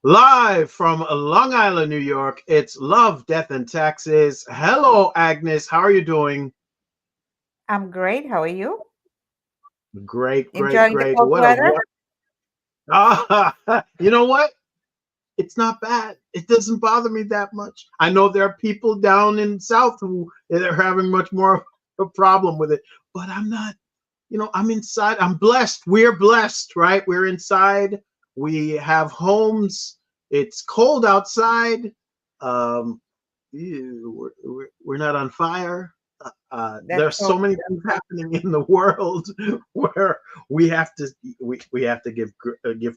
Live from Long Island, New York, it's Love, Death, and Taxes. Hello, Agnes. How are you doing? I'm great. How are you? Great, great, Enjoying the great. cold What a weather? what? You know what? It's not bad. It doesn't bother me that much. I know there are people down in South who are having much more of a problem with it, but I'm not. I'm inside. I'm blessed. We're blessed, right? We're inside. We have homes. It's cold outside. Um, we're not on fire. That's There's so so many things happening in the world where we have to we have to give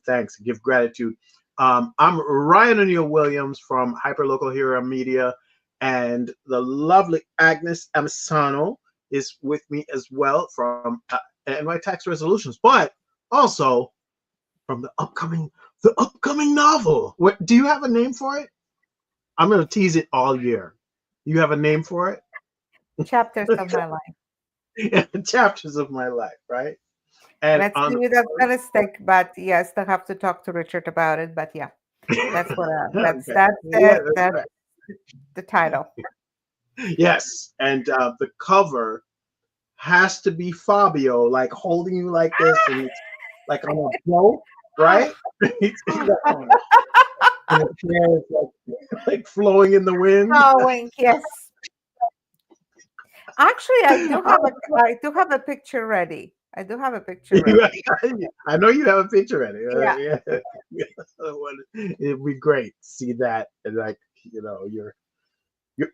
thanks, give gratitude. I'm Ryan O'Neill Williams from Hyperlocal Hero Media, and the lovely Agnes Amisano is with me as well from NY Tax Resolutions, but also from the upcoming novel. What do you have a name for it? I'm going to tease it all year. You have a name for it? chapters of my life. Chapters of my life, right? And Let's on see without gonna stick, but yeah, I still have to talk to Richard about it. But yeah, that's what that's okay, that's yeah, it. that's That's right. the title. Yes, and the cover has to be Fabio, like holding you like this, and it's like on a boat, right? He's got and his hair is like flowing in the wind. Oh, wink, yes. Actually, I do have a picture ready. I do have a picture ready. I know you have a picture ready. Yeah. Yeah. It'd be great to see that, and like you're.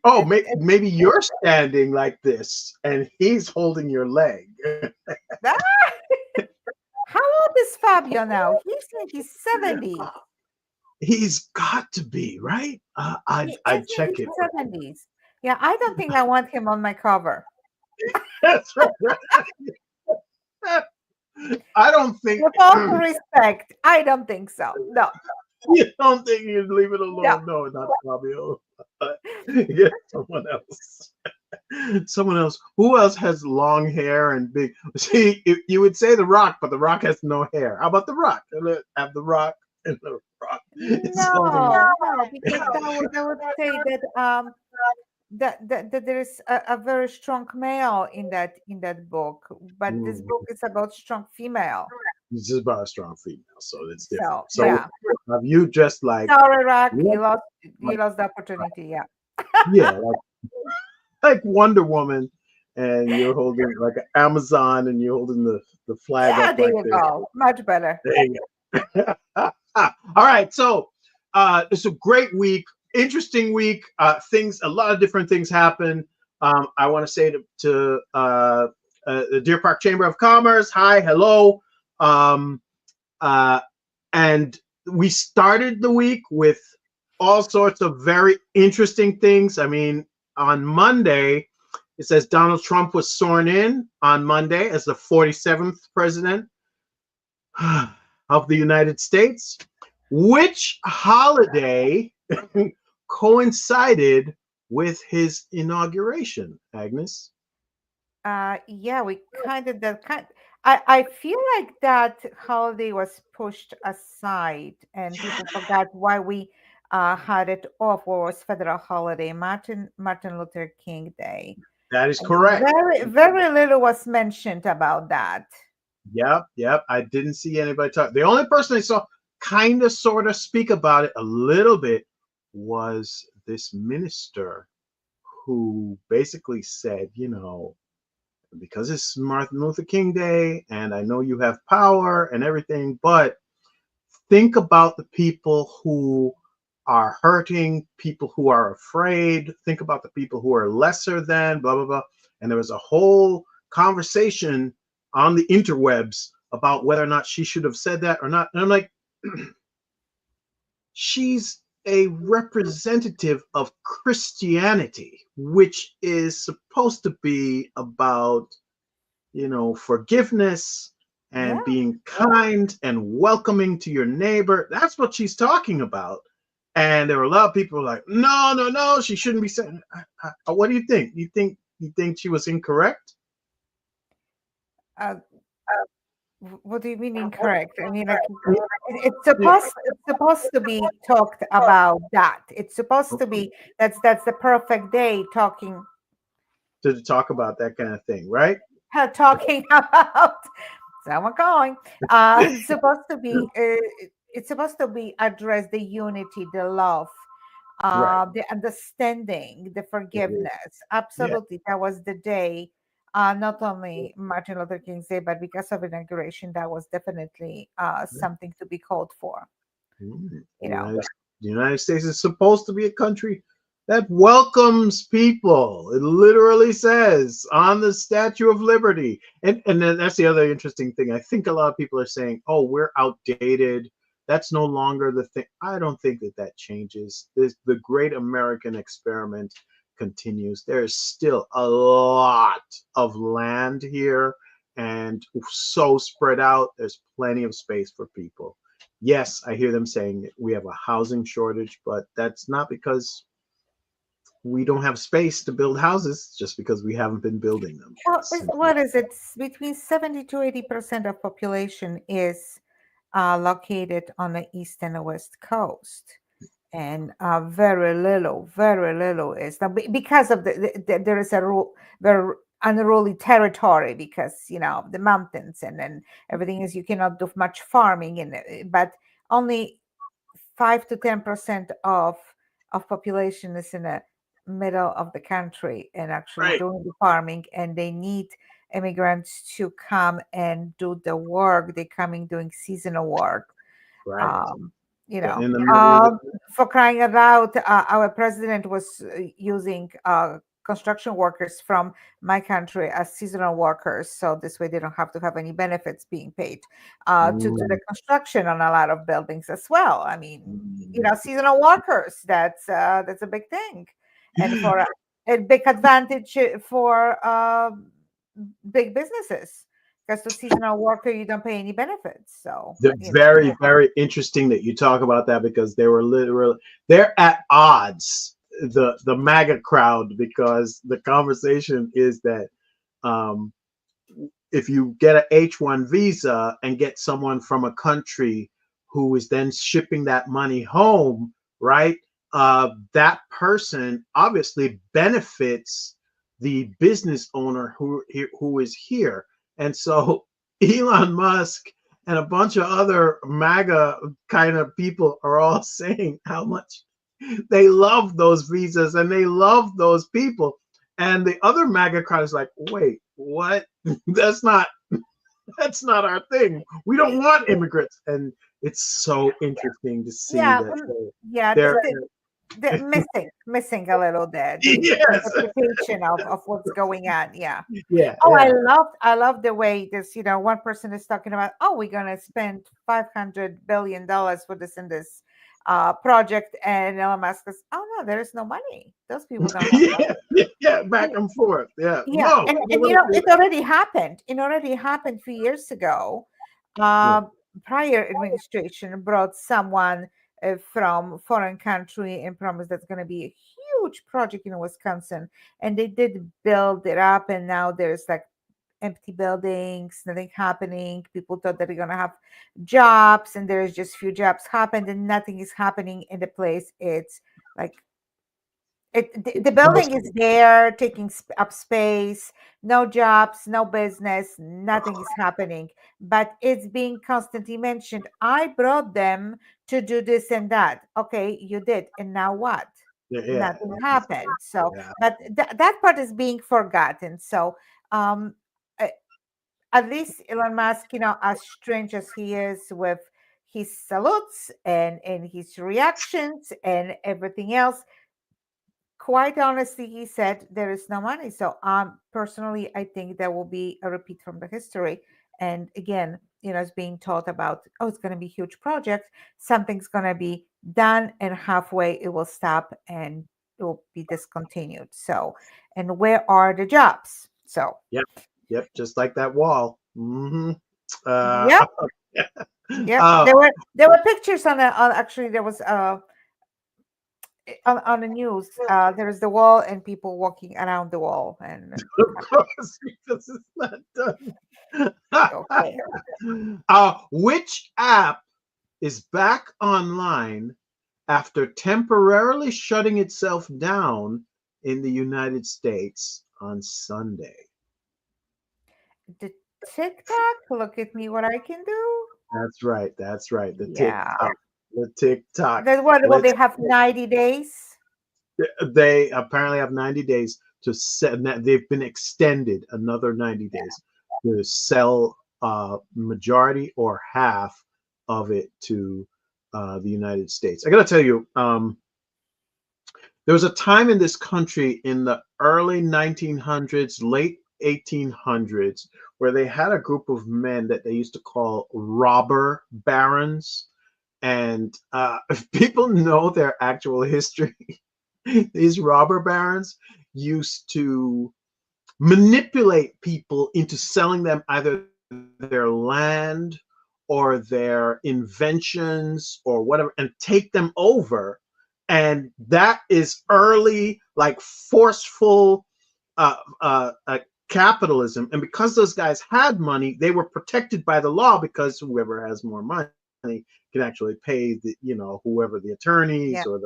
Oh, It, maybe you're standing like this, and he's holding your leg. ah, how old is Fabio now? He's in his 70s. He's got to be right. He I'd is in check his it. 70s. Yeah, I don't think I want him on my cover. That's right. I don't think With all due respect, I don't think so. No, you don't think you'd leave it no. alone. No, not Fabio. Get someone else. Someone else. Who else has long hair and big? See, you would say the Rock, but the Rock has no hair. How about the Rock? Have the Rock and the Rock. It's holding. No, no, because that would say that that there is a very strong male in that book, but this book is about strong female. This is about a strong female, so it's different. So So yeah, have you just like, sorry, Rock, what- you lost the opportunity. Yeah, yeah, like Wonder Woman, and you're holding like an Amazon, and you're holding the flag yeah, up there like you this. go, much better. There you go. All right, so it's a great week, interesting week. A lot of different things happen. I want to say to the Deer Park Chamber of Commerce, hi, hello. Um, uh, and we started the week with all sorts of very interesting things. I mean, on Monday, it says Donald Trump was sworn in on Monday as the 47th president of the United States. Which holiday coincided with his inauguration, Agnes? Yeah, we kind of that kind. I feel like that holiday was pushed aside, and people forgot why we had it off. What was federal holiday? Martin Luther King Day. That is correct. Very very little was mentioned about that. Yep, yep. I didn't see anybody talk. The only person I saw kind of sort of speak about it a little bit was this minister who basically said, because it's Martin Luther King Day and I know you have power and everything, but think about the people who are hurting, people who are afraid, think about the people who are lesser than, blah, blah, blah. And there was a whole conversation on the interwebs about whether or not she should have said that or not. And I'm like, she's a representative of Christianity, which is supposed to be about, forgiveness and Yeah. being kind and welcoming to your neighbor. That's what she's talking about. And there were a lot of people like, no, no, no, she shouldn't be saying. What do you think? You think she was incorrect? Uh, What do you mean incorrect? I mean, like it's supposed to be talked about that. It's supposed to be that's the perfect day talking To talk about that kind of thing, right? talking about someone calling. It's supposed to be it's supposed to be address the unity, the love, Right. the understanding, the It is. forgiveness. Yeah. Absolutely, that was the day. Not only Martin Luther King's Day, but because of inauguration, that was definitely something to be called for. Mm. You know, The United States is supposed to be a country that welcomes people. It literally says on the Statue of Liberty. And then that's the other interesting thing. I think a lot of people are saying, oh, we're outdated. That's no longer the thing. I don't think that that changes. The great American experiment continues. There is still a lot of land here and so spread out. There's plenty of space for people. Yes, I hear them saying we have a housing shortage, but that's not because we don't have space to build houses, it's just because we haven't been building them. well, It's simply what is it? Between 70 to 80% of population is located on the east and the west coast, and very little is now because of there is a rule, very unruly territory because the mountains, and then everything is you cannot do much farming in it, but only 5 to 10% of population is in the middle of the country and actually right, doing the farming, and they need immigrants to come and do the work. They coming doing seasonal work. right. um, you Getting know, in the middle of the for crying out loud, our president was using construction workers from my country as seasonal workers, so this way they don't have to have any benefits being paid to do the mm, construction on a lot of buildings as well. I mean, mm. seasonal workers, that's a big thing, and for a big advantage for big businesses, because the seasonal worker you don't pay any benefits, so They're very, very interesting that you talk about that because they were literally they're at odds, the MAGA crowd, because the conversation is that um, if you get an H1 visa and get someone from a country who is then shipping that money home, right? That person obviously benefits the business owner who is here. And so Elon Musk and a bunch of other MAGA kind of people are all saying how much they love those visas and they love those people. And the other MAGA crowd is like, wait, what? that's not that's not our thing. We don't want immigrants. And it's so interesting to see yeah, that yeah, they're the missing a little the yes, interpretation of what's going on. Yeah. yeah, Oh, yeah, I love the way this, one person is talking about, oh, we're gonna spend $500 billion for this and this project, and Elon Musk says, oh no, there is no money. Those people don't have yeah, money. yeah, yeah, back and forth. Yeah, Yeah, no, and it already happened. It already happened a few years ago. yeah, Uh, Prior administration brought someone from foreign country and promised that's going to be a huge project in Wisconsin, and they did build it up, and now there's like empty buildings, nothing happening. People thought that they're going to have jobs, and there's just few jobs happened, and nothing is happening in the place. It's like the no, building is there taking up space, no jobs, no business, nothing is happening, but it's being constantly mentioned. I brought them to do this and that. Okay, you did, and now what? yeah, yeah, Nothing happened. So yeah, but that part is being forgotten. So um uh, at least Elon Musk, as strange as he is with his salutes and his reactions and everything else, quite honestly, he said there is no money. So, personally, I think there will be a repeat from the history. And again, it's being taught about, oh, it's going to be a huge project. Something's going to be done, and halfway it will stop and it will be discontinued. So, and where are the jobs? So, yep, yep, just like that wall. Uh, yep, yep. uh, There were pictures on actually there was on the news, there's the wall and people walking around the wall, and Of course, because it's not done. okay. Which app is back online after temporarily shutting itself down in the United States on Sunday? The TikTok, look at me, what I can do. That's right. That's right. The Yeah. TikTok. The TikTok. Then what? Will Let's. they have 90 days? They apparently have 90 days to set. They've been extended another 90 days to sell majority or half of it to the United States. I got to tell you, there was a time in this country in the early 1900s, late 1800s, where they had a group of men that they used to call robber barons. And if people know their actual history, these robber barons used to manipulate people into selling them either their land or their inventions or whatever and take them over. And that is early, like forceful capitalism. And because those guys had money, they were protected by the law because whoever has more money can actually pay the, whoever the attorneys Yeah. or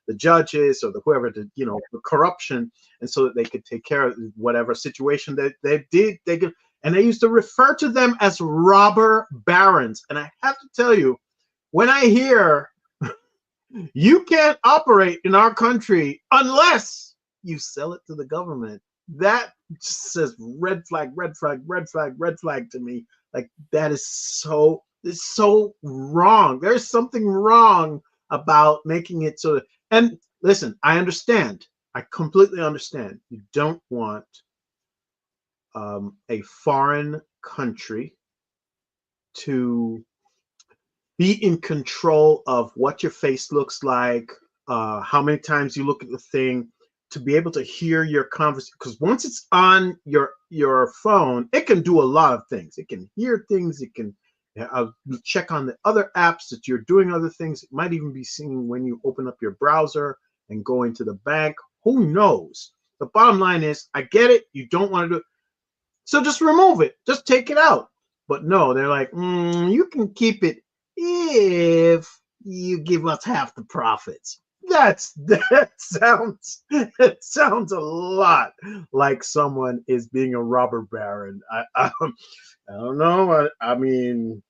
the judges or the whoever the, the corruption, and so that they could take care of whatever situation that they did. They could, and they used to refer to them as robber barons. And I have to tell you, when I hear you can't operate in our country unless you sell it to the government, that says red flag, red flag, red flag, red flag to me. Like that is it's so wrong. There's something wrong about making it so that, and listen, I understand. I completely understand. You don't want a foreign country to be in control of what your face looks like, how many times you look at the thing, to be able to hear your conversation. Because once it's on your phone, it can do a lot of things. It can hear things. It can check on the other apps that you're doing other things. It might even be seeing when you open up your browser and go into the bank. Who knows? The bottom line is, I get it. You don't want to do it. So just remove it. Just take it out. But no, they're like, you can keep it if you give us half the profits. That sounds a lot like someone is being a robber baron. I don't know. I mean,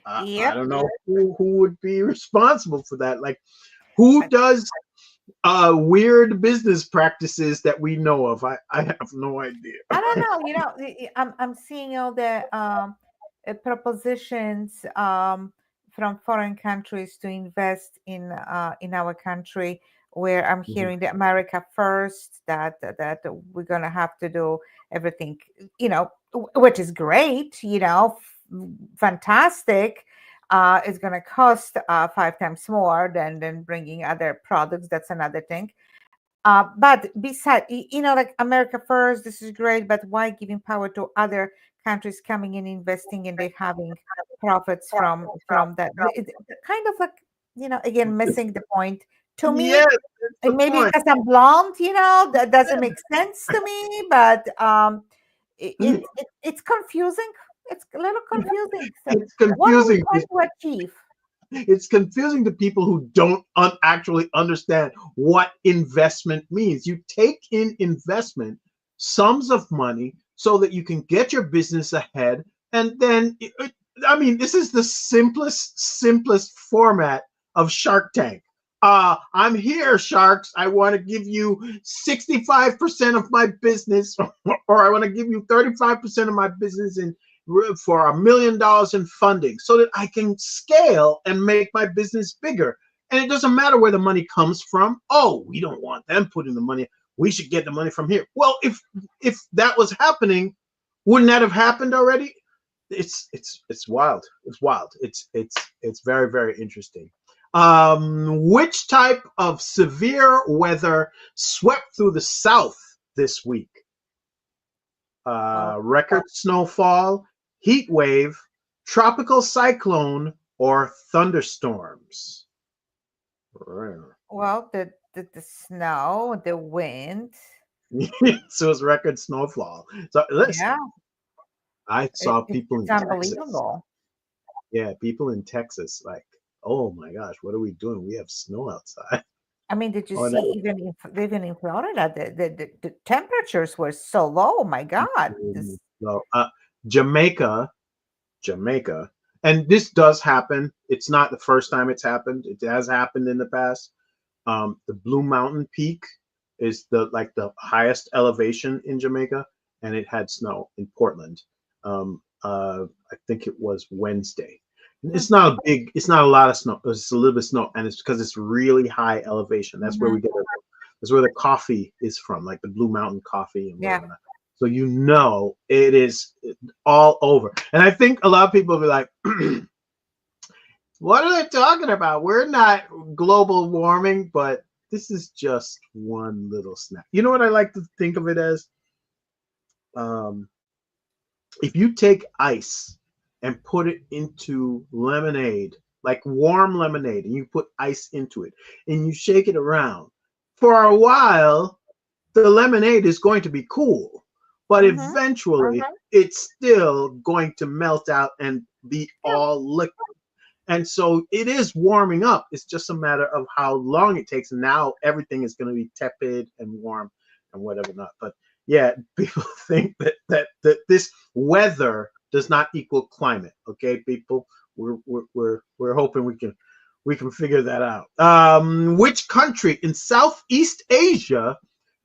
I Yep. don't know who would be responsible for that. Like, who I, does weird business practices that we know of? I have no idea. I don't know. I'm seeing all the propositions from foreign countries to invest in our country, where I'm Mhm. hearing the America first, that we're gonna have to do everything, which is great, fantastic. It's gonna cost 5 times more than bringing other products. That's another thing. But beside, like America first, this is great, but why giving power to other countries coming in, investing, and they having profits from that? Kind of like, again, missing the point to me. Yes, that's the And maybe point. because I'm blonde, that doesn't make sense to me. But it's confusing. It's a little confusing. So, It's what are we confusing. trying to achieve? It's confusing to people who don't actually understand what investment means. You take in investment sums of money so that you can get your business ahead, and then I mean, this is the simplest format of Shark Tank. I'm here, sharks. I want to give you 65% of my business, or I want to give you 35% of my business in for $1 million in funding so that I can scale and make my business bigger. And it doesn't matter where the money comes from. Oh, we don't want them putting the money. We should get the money from here. Well, if that was happening, wouldn't that have happened already? It's wild. It's wild. It's very, very interesting. Which type of severe weather swept through the South this week? Oh, Record snowfall, heat wave, tropical cyclone, or thunderstorms? Right. Well, the snow, the wind. So it's record snowfall. So listen, Yeah, I saw people it's in Texas. unbelievable. Yeah, people in Texas, like, oh my gosh, what are we doing? We have snow outside. I mean, did you Oh, see that even in Florida, the temperatures were so low. My God, was so, Jamaica, Jamaica, and this does happen. It's not the first time it's happened. It has happened in the past. The Blue Mountain Peak is the highest elevation in Jamaica, and it had snow in Portland. I think it was Wednesday. It's hmm not a big, it's not a lot of snow. It's a little bit of snow, and it's because it's really high elevation. That's where hmm we get that's where the coffee is from, like the Blue Mountain coffee and yeah, whatever. So it is all over. And I think a lot of people will be like, what are they talking about? We're not global warming, but this is just one little snap. You know what I like to think of it as? Um, if you take ice and put it into lemonade, like warm lemonade, and you put ice into it and you shake it around, for a while, the lemonade is going to be cool, but hmm eventually it's still going to melt out and be yeah, all liquid. And so it is warming up. It's just a matter of how long it takes. Now everything is going to be tepid and warm and whatever not. But yeah, people think that this weather does not equal climate. Okay, people, we're hoping we can figure that out. Which country in Southeast Asia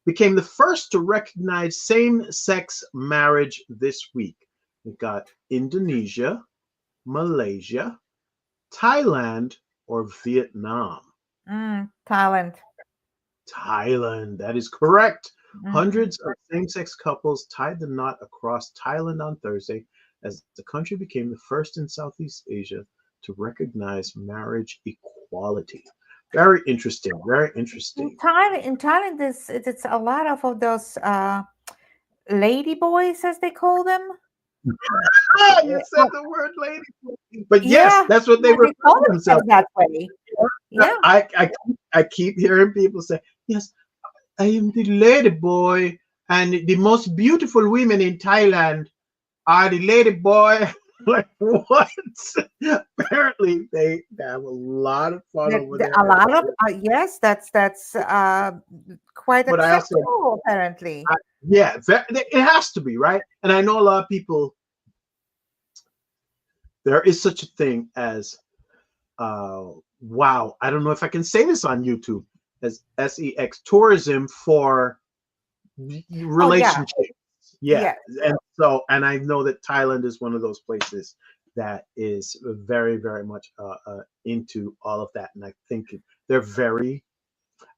became the first to recognize same-sex marriage this week? We got Indonesia, Malaysia, Thailand, or Vietnam? Talent. Thailand, that is correct. hmm Hundreds of same sex couples tied the knot across Thailand on Thursday as the country became the first in Southeast Asia to recognize marriage equality. Very interesting. Very interesting. In Thailand, it's a lot of those lady boys, as they call them. You said the word lady. But yes, Yeah, that's what they yeah, refer they call to themselves. themselves that way. Yeah. I keep hearing people say, yes, I am the lady boy, and the most beautiful women in Thailand are the lady boy. Like what? Apparently, they have a lot of fun over there. A lot of yes, that's quite But I also, acceptable apparently. I, yeah, it has to be right. And I know a lot of people. There is such a thing as wow. I don't know if I can say this on YouTube as sex tourism for Oh yeah, relationships. Yeah, yes, and I know that Thailand is one of those places that is very very much into all of that, and I think they're very.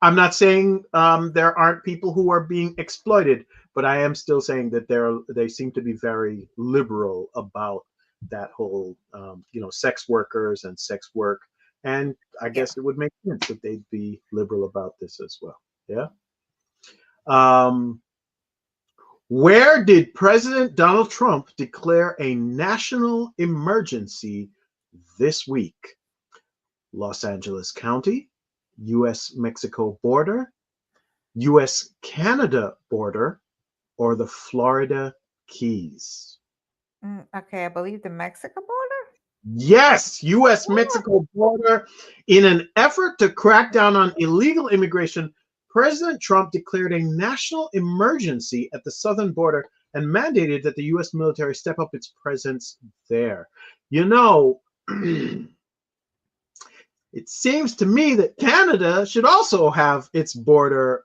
I'm not saying there aren't people who are being exploited, but I am still saying that they seem to be very liberal about that whole sex workers and sex work, and I yeah. guess it would make sense that they'd be liberal about this as well. Yeah. Um, where did President Donald Trump declare a national emergency this week? Los Angeles County, US Mexico border, US Canada border, or the Florida Keys? Okay, I believe the Mexico border. Yes, US Yeah. Mexico border. In an effort to crack down on illegal immigration, President Trump declared a national emergency at the southern border and mandated that the US military step up its presence there. You know, it seems to me that Canada should also have its border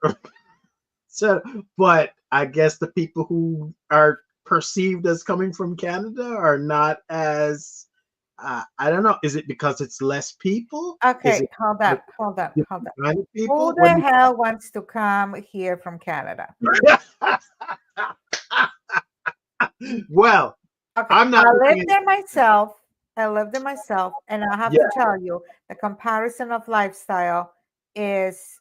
set, but I guess the people who are perceived as coming from Canada are not as I don't know. Is it because it's less people? Is Okay, it hold because on, hold on, it's hold on. different kind of Who people? What the do hell wants to come here from Canada? you well, Okay, I'm not I looking lived at there myself. I lived there myself, and I have yeah. to tell you, the comparison of lifestyle is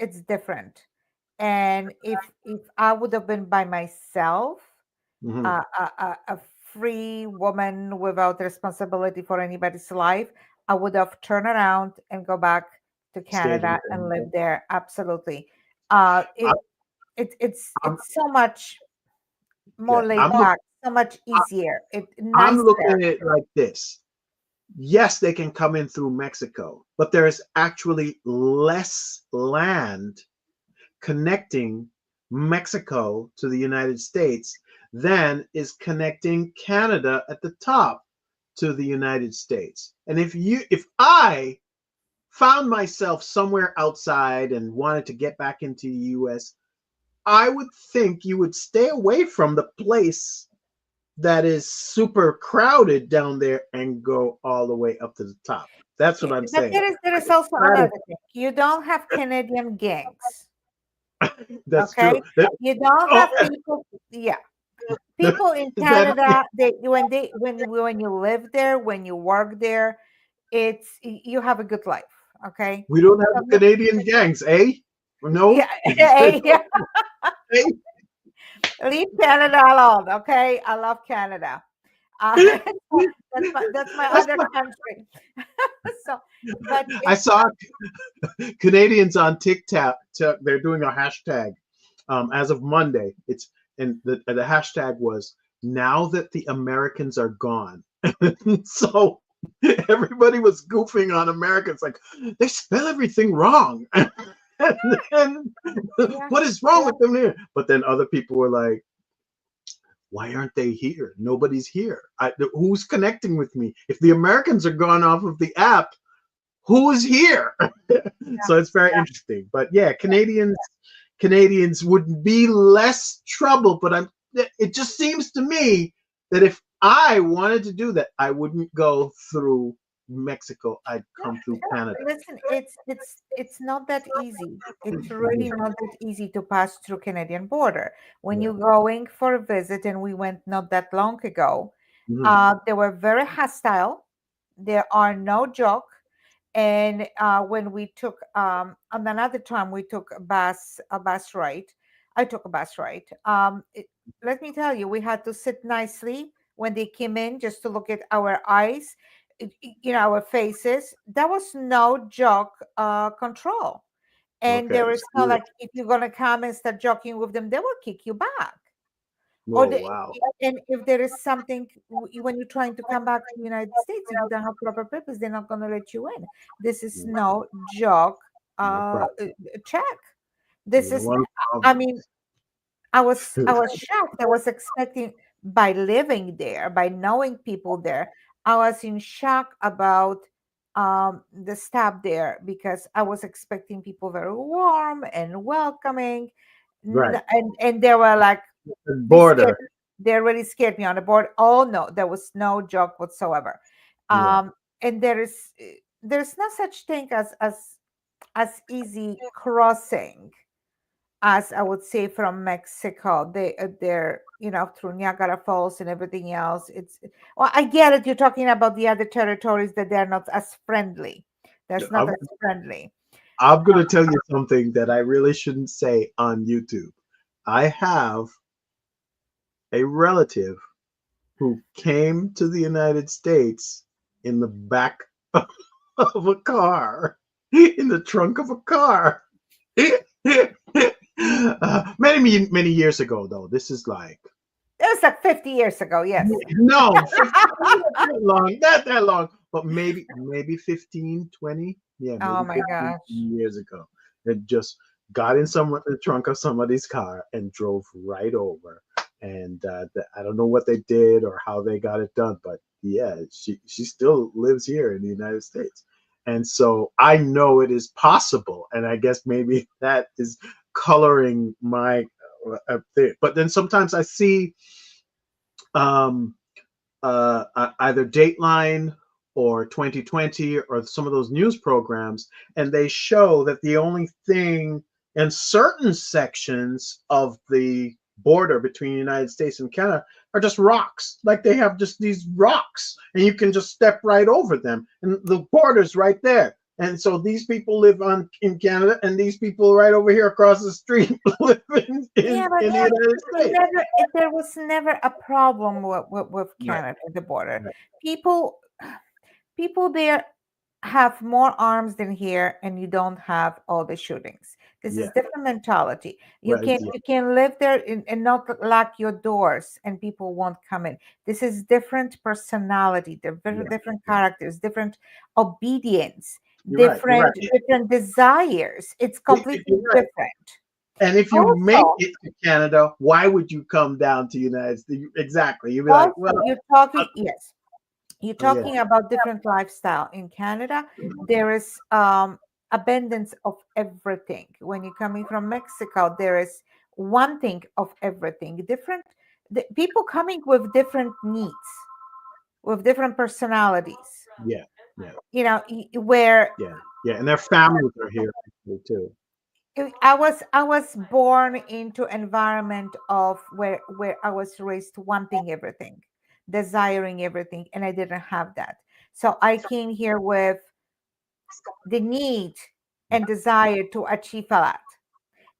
it's different. And if I would have been by myself, Mhm. a free woman without responsibility for anybody's life, I would have turned around and go back to Stayed in Canada and live Canada. there. Absolutely. Uh, I- it I'm it's so much more okay. laid back, so much easier, it I'm nicer. looking at it like this. Yes, they can come in through Mexico, but there is actually less land connecting Mexico to the United States than is connecting Canada at the top to the United States. And if I found myself somewhere outside and wanted to get back into the US, I would think you would stay away from the place that is super crowded down there and go all the way up to the top. That's Yeah, what I'm but saying. there is also That another thing. You don't have Canadian gangs, that's true. okay? You don't Oh, have people. Yeah, people in is that Canada. When you live there, when you work there, you have a good life. Okay. we don't have So Canadian gangs, eh? yeah, No? yeah. Eh? Leave Canada alone. Okay, I love Canada. That's my That's other what country. So, but I it saw Canadians on TikTok. They're doing a hashtag as of Monday. It's and the hashtag was now that the Americans are gone. So everybody was goofing on Americans like they spell everything wrong. And then, yeah. what is wrong with them here? But then other people were like, why aren't they here? Nobody's here. Who's connecting with me? If the Americans are gone off of the app, who is here? So it's very interesting. But yeah, Canadians would be less trouble. But it just seems to me that if I wanted to do that, I wouldn't go through Mexico. I'd No, come through no, Canada. listen, it's not that easy. It's really Yeah. not that easy to pass through Canadian border. When Yeah. you're going for a visit, and we went not that long ago, Mhm. they were very hostile. There are no joke. And when we took on another time we took a bus ride. I took a bus ride. Let me tell you, we had to sit nicely when they came in just to look at our eyes, our faces. There was no joke control, and Okay. there is no Good. like, if you're gonna come and start joking with them, they will kick you back. Or Oh wow. and if there is something, when you're trying to come back to the United States, if you don't have proper papers, they're not going to let you in. This is Yeah, no joke. no problem. Check. This You don't is. want I problems. mean, I was shocked. I was expecting, by living there, by knowing people there, I was in shock about the staff there, because I was expecting people very warm and welcoming, Right. and they were like, they scared Border. they really scared me on the board. Oh no, there was no joke whatsoever. Yeah. And there's no such thing as easy crossing, as I would say, from Mexico. They're, through Niagara Falls and everything else. It's, well, I get it. You're talking about the other territories, that they're not as friendly. That's not I'm, as friendly. I'm going to tell you something that I really shouldn't say on YouTube. I have a relative who came to the United States in the back of a car, in the trunk of a car. Many, many years ago, though. This is like, It was like 50 years ago. Yes. no, 50, not that long, not that long, but maybe 15, 20. Yeah, Oh maybe my 15 gosh. years ago. It just got in the trunk of somebody's car and drove right over. And I don't know what they did or how they got it done, but yeah, she still lives here in the United States. And so I know it is possible. And I guess maybe that is coloring my thing. But then sometimes I see um, either Dateline or 2020 or some of those news programs, and they show that the only thing in certain sections of the border between the United States and Canada are just rocks. Like they have just these rocks, and you can just step right over them, and the border's right there. And so these people live in Canada, and these people right over here across the street live Yeah, but in the United States. there was never a problem with Right, Canada, the border. right, People, people there. have more arms than here, and you don't have all the shootings. This is Yeah. different mentality. You Right. can Yeah. you can live there and not lock your doors, and people won't come in. This is different personality, Yeah. different Yeah. characters, different obedience, You're right. You're right. different desires. It's completely You're right. different. And if you make Also, it to Canada, why would you come down to United States? Exactly. You'd be like, also, well, you're uh, talking, yes, you're yeah, talking about different lifestyle. In Canada, there is abundance of everything. When you're coming from Mexico, there is one thing of everything. Different people coming with different needs, with different personalities. yeah, yeah, Where yeah, yeah. And their families are here actually, too. I was born into environment of where I was raised wanting everything, desiring everything, and I didn't have that. So I came here with the need and desire to achieve a lot.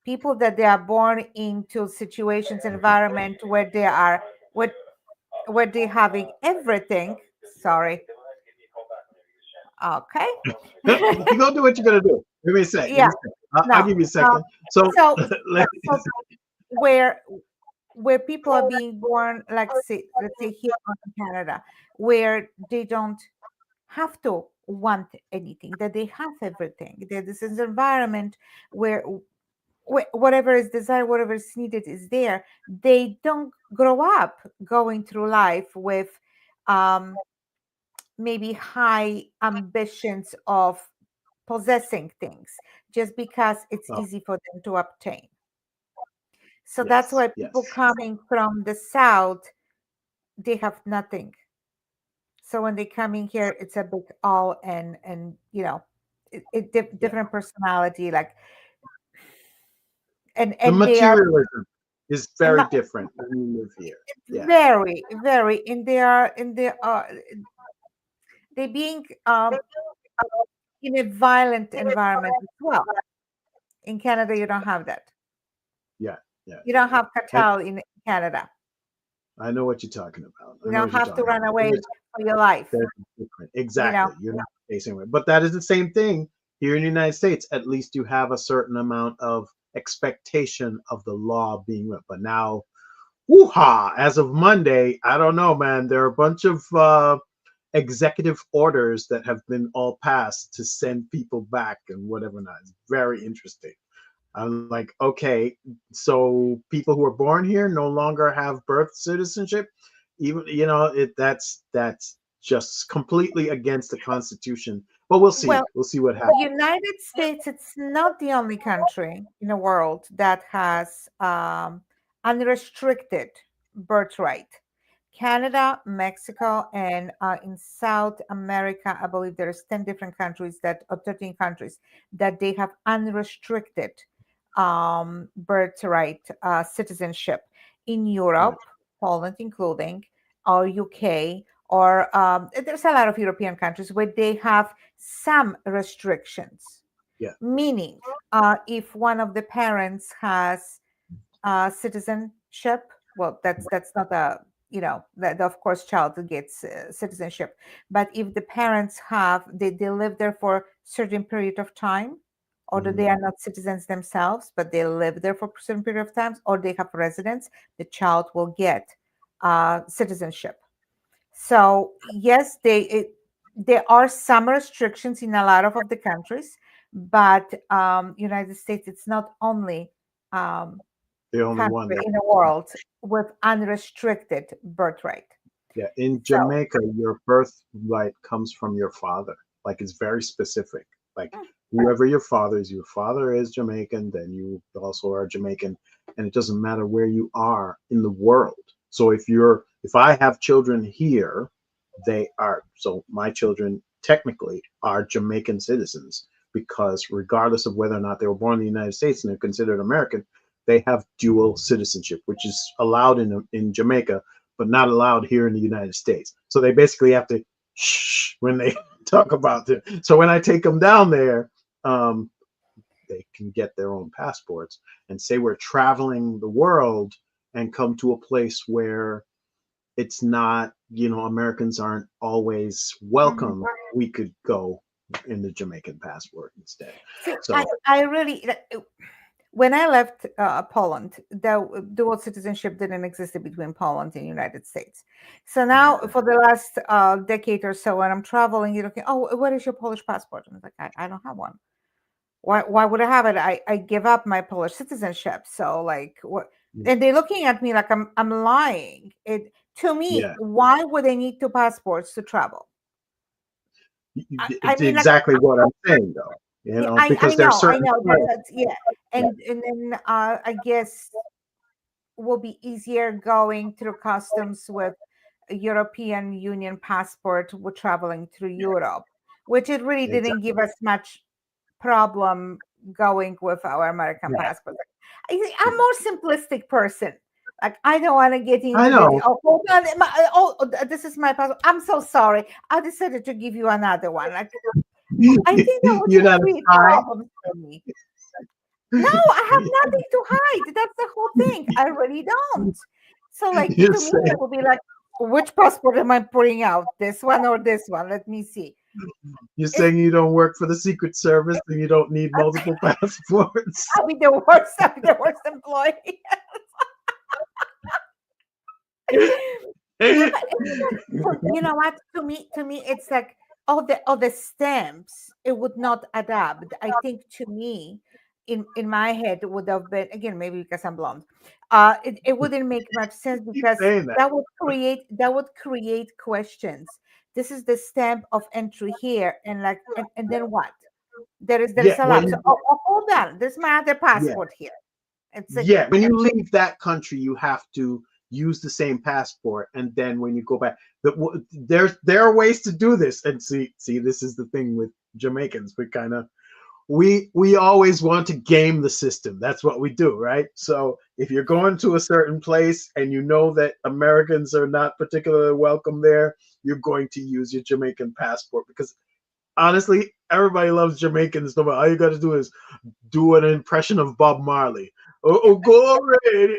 People that they are born into situations, environment where they are where, where they having everything. Sorry. Okay. You go do what you're gonna do. Give me a sec. Give me Yeah. a second. I'll No. give you a Um, second. So, so let, so where where people are being born, like say, let's say here in Canada, where they don't have to want anything, that they have everything. That this is an environment where whatever is desired, whatever is needed is there. They don't grow up going through life with um, maybe high ambitions of possessing things just because it's oh, easy for them to obtain. So that's yes, why people yes, coming from the south, they have nothing. So when they come in here, it's a big all, and yeah. different personality, like, The and they are materialism is very ma- different when you live here. Yeah, very, very, and they being in a violent environment as well. In Canada, you don't have that. yeah, yeah, You yeah, don't yeah. have And cartel in Canada. I know what you're talking about. You I know don't what you're have to talking run about. away for your life. They're different. You know, Exactly. You're not facing it. But that is the same thing here in the United States. At least you have a certain amount of expectation of the law being met. But now, woo-ha, as of Monday, I don't know, man. There are a bunch of executive orders that have been all passed to send people back and whatever not. It's very interesting. I'm like, okay, so people who are born here no longer have birth citizenship. Even that's just completely against the Constitution. But we'll well, see. We'll see what happens. United States, it's not the only country in the world that has unrestricted birthright. Canada, Mexico, and in South America, I believe there's 10 different countries or 13 countries that they have unrestricted birthright citizenship. In Yeah, Europe, Poland including, or UK, or there's a lot of European countries where they have some restrictions, yeah, meaning if one of the parents has citizenship, well, that's not a, that of course child gets citizenship, but if the parents they live there for certain period of time, or that mhm, they are not citizens themselves but they live there for a certain period of time, or they have residence, the child will get citizenship. So yes, there are some restrictions in a lot of the countries, but United States, it's not only um, the only one country that. in the world with unrestricted birthright. Yeah, in So Jamaica, your birthright comes from your father. Like it's very specific. Like whoever your father is Jamaican, then you also are Jamaican, and it doesn't matter where you are in the world. So if I have children here, they are so my children technically are Jamaican citizens because regardless of whether or not they were born in the United States and they're considered American, they have dual citizenship, which is allowed in Jamaica but not allowed here in the United States. So they basically have to shh when they talk about it. So when I take them down there, um, they can get their own passports and say we're traveling the world and come to a place where it's not, Americans aren't always mhm. welcome. We could go in the Jamaican passport instead. See, So I really when I left Poland, the dual citizenship didn't exist between Poland and United States. So now, yeah, for the last decade or so, when I'm traveling, you're looking, oh, what is your Polish passport? And I'm like, I don't have one. Why would I have it? I give up my Polish citizenship. So like what? And they're looking at me like I'm lying. It to me, yeah, why would they need two passports to travel? I it's mean, like exactly what I'm saying, though. yeah, Because there are I certain know times. that's yeah, Yeah, and then I guess will be easier going through customs with a European Union passport with traveling through Europe, which it really didn't exactly. give us much problem going with our American Yeah, passport. I'm yeah. more simplistic person. Like I don't want to get I into the know. oh, hold on, this is my passport. I'm so sorry. I decided to give you another one. Like I think that would You're just not a create spy. problems for me. No, I have nothing to hide. That's the whole thing. I really don't. So, like, You're to me, it saying, would be like, which passport am I putting out? This one or this one? Let me see. you're It's, saying you don't work for the Secret Service and you don't need multiple passports. I'll be the worst. I'll be the worst employee. Yeah, but you know what? To me, it's like all the stamps. It would not adapt. I think to me, in my head, it would have been again maybe because I'm blonde. It wouldn't make much sense Keep because saying that. that would create questions. This is the stamp of entry here, and like and then what? There's Yeah, a lapse. Hold on. There's my other yeah, passport here. It's like yeah. When you leave that country, you have to use the same passport, and then when you go back, there are ways to do this. And see, this is the thing with Jamaicans. We always want to game the system. That's what we do, right? So if you're going to a certain place and you know that Americans are not particularly welcome there, you're going to use your Jamaican passport because honestly, everybody loves Jamaicans. No matter all you got to do is do an impression of Bob Marley. Oh, go ready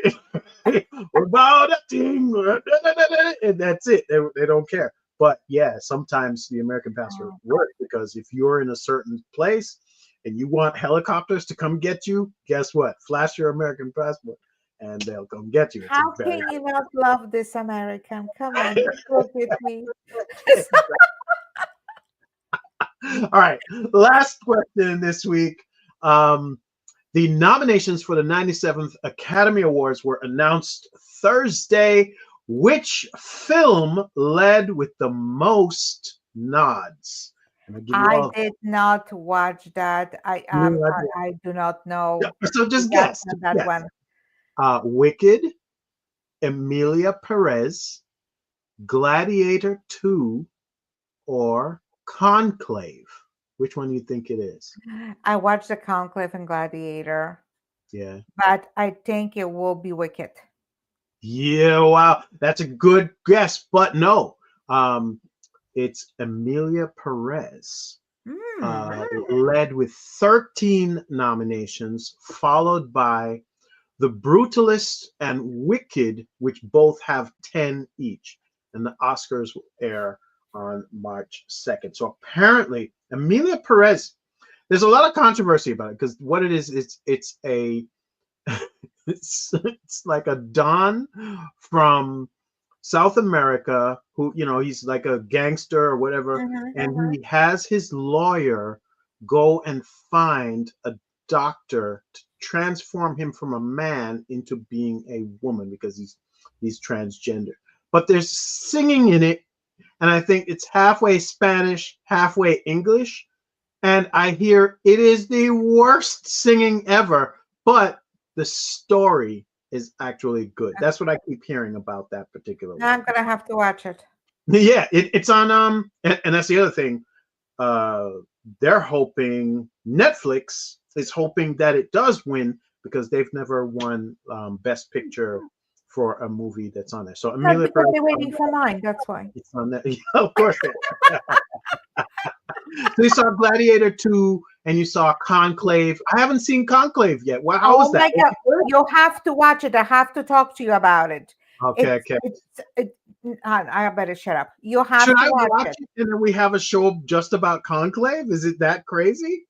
about a thing, and that's it. They don't care. But yeah, sometimes the American passport works because if you're in a certain place and you want helicopters to come get you, guess what? Flash your American passport and they'll come get you. It's a how very can you not love this American? Come on, look at me. all right. Last question this week. Um, the nominations for the 97th Academy Awards were announced Thursday. Which film led with the most nods? And I'll give you I all. did not watch that. I do not Yeah, know so who just got guess. Just that guess. one. Wicked, Emilia Perez, Gladiator 2, or Conclave. Which one do you think it is? I watched the Conclave and Gladiator, Yeah. but I think it will be Wicked. Yeah, wow. That's a good guess, but no. Um, it's Emilia Perez. Hmm. Led with 13 nominations, followed by The Brutalist and Wicked, which both have 10 each. And the Oscars will air on March 2nd. So apparently, Emilia Perez, there's a lot of controversy about it because what it is, it's a it's like a Don from South America who, he's like a gangster or whatever, Mhm. and he has his lawyer go and find a doctor to transform him from a man into being a woman because he's transgender. But there's singing in it, and I think it's halfway Spanish, halfway English, and I hear it is the worst singing ever, but the story is actually good. That's what I keep hearing about that particular Now one. I'm gonna have to watch it. Yeah, it's on and that's the other thing. Uh they're hoping Netflix is hoping that it does win because they've never won best picture for a movie that's on there. So Not Amelia because Perez, they're waiting for mine. That's why. it's on that. Yeah, of course they So you saw Gladiator 2 and you saw Conclave. I haven't seen Conclave yet. Well, how was Oh that? my God, you have to watch it. I have to talk to you about it. Okay, okay. It's I better shut up. You Should have to I watch watch it. it and then we have a show just about Conclave? Is it that crazy?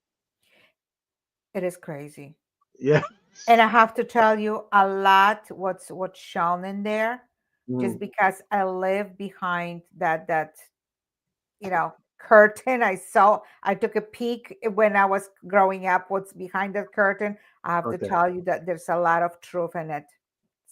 It is crazy. Yeah. And I have to tell you a lot what's shown in there, just Mm, because I live behind that curtain. I took a peek when I was growing up what's behind that curtain. I have to okay. tell you that there's a lot of truth in it.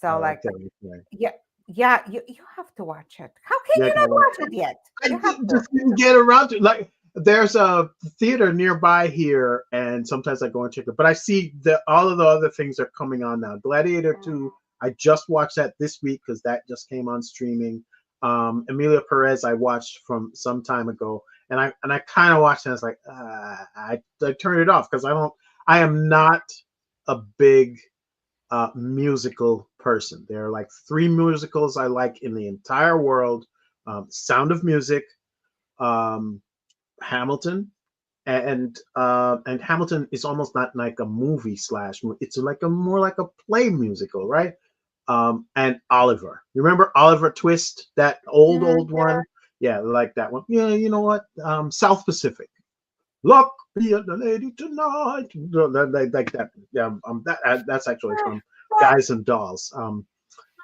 So like, Okay. Okay. yeah, yeah, you have to watch it. How can Yeah, I you gotta not watch watch it yet? I You have to. just didn't get around to like. There's a theater nearby here, and sometimes I go and check it. But I see that all of the other things are coming on now. Gladiator 2, I just watched that this week because that just came on streaming. Emilia Perez, I watched from some time ago, and I kind of watched it. And I was like, I turned it off because I am not a big musical person. There are like three musicals I like in the entire world: Sound of Music, um, Hamilton, and Hamilton is almost not like a movie slash. It's like a more like a play musical, right? And Oliver. You remember Oliver Twist, that old Mhm. one? Yeah, like that one. Yeah, you know what? South Pacific. Look, be the lady tonight. Like that. Yeah, that's actually from Guys and Dolls.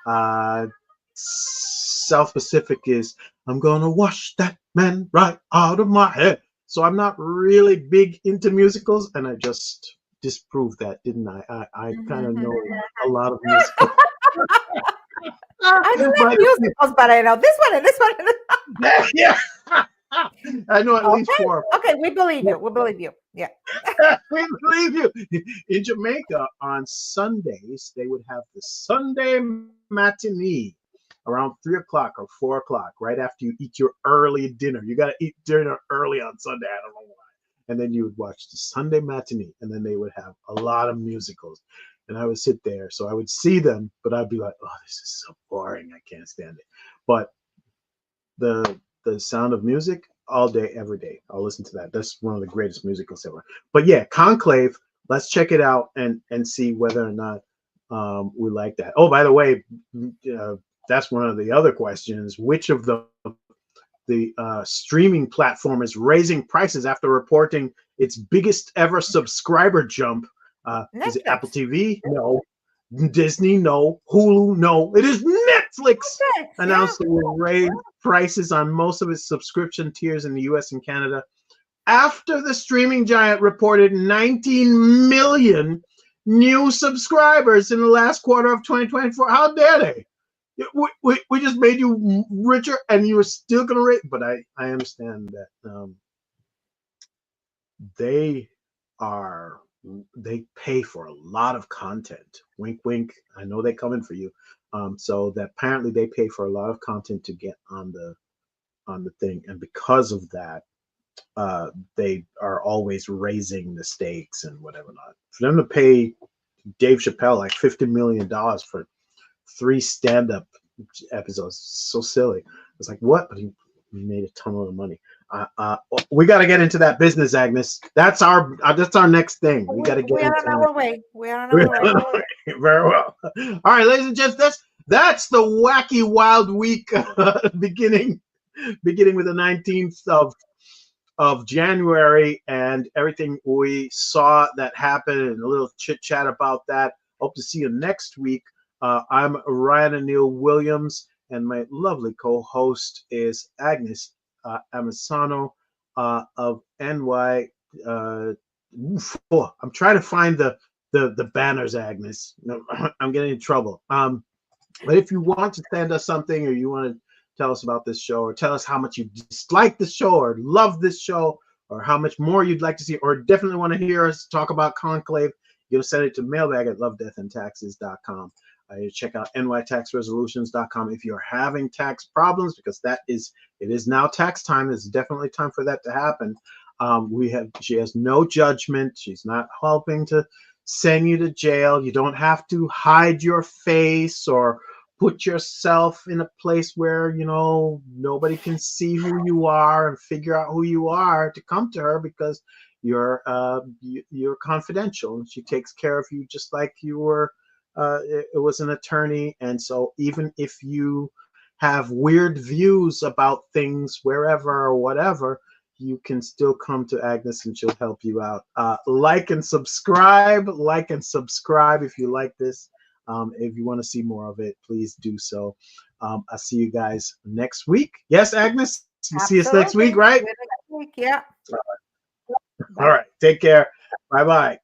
Uh, South Pacific is I'm gonna wash that man right out of my head. So I'm not really big into musicals, and I just disproved that, didn't I? I kind of know Mhm. a lot of musicals, I don't like but musicals, but I know this one and this one. yeah, I know at least Okay, four. okay, we believe you. We believe you. Yeah. We believe you. In Jamaica, on Sundays, they would have the Sunday matinee around 3 o'clock or 4 o'clock, right after you eat your early dinner. You got to eat dinner early on Sunday. I don't know why. And then you would watch the Sunday matinee, and then they would have a lot of musicals. And I would sit there, so I would see them, but I'd be like, "Oh, this is so boring. I can't stand it." But the Sound of Music all day, every day. I'll listen to that. That's one of the greatest musicals ever. But yeah, Conclave. Let's check it out and see whether or not we like that. Oh, by the way, uh, that's one of the other questions. Which of the streaming platform is raising prices after reporting its biggest ever subscriber jump? Is it Apple Netflix. TV? No. Disney? No. Hulu? No. It is Netflix. Netflix. Yeah. Announced it will raise prices on most of its subscription tiers in the US and Canada after the streaming giant reported 19 million new subscribers in the last quarter of 2024. How dare they? We just made you richer and you were still going to rate. But I understand that they are they pay for a lot of content. Wink, wink. I know they're coming for you. So that apparently they pay for a lot of content to get on the thing, and because of that, they are always raising the stakes and whatever not. For them to pay Dave Chappelle like $50 million for three stand-up episodes, so silly. It's like what? But he made a ton of money. We got to get into that business, Agnes. That's our next thing. We got to get We are on into our way. We are on our way. it. Very well. All right, ladies and gents, that's the wacky wild week beginning with the 19th of January and everything we saw that happened and a little chit chat about that. Hope to see you next week. I'm Ryan Anil Williams, and my lovely co-host is Agnes Amisano of NY. I'm trying to find the banners, Agnes. No, I'm getting in trouble. But if you want to send us something, or you want to tell us about this show, or tell us how much you dislike the show or love this show, or how much more you'd like to see, or definitely want to hear us talk about Conclave, you can send it to mailbag at lovedeathandtaxes.com. You check out nytaxresolutions.com if you're having tax problems, because it is now tax time. It's definitely time for that to happen. She has no judgment. She's not helping to send you to jail. You don't have to hide your face or put yourself in a place where nobody can see who you are and figure out who you are to come to her, because you're confidential, and she takes care of you just like you were it was an attorney. And so even if you have weird views about things wherever or whatever, you can still come to Agnes and she'll help you out. Like and subscribe. Like and subscribe if you like this. If you want to see more of it, please do so. I'll see you guys next week. Yes, Agnes, you see us next week, Absolutely. right? See you next week. Yeah. All right. Bye. Take care. Bye bye.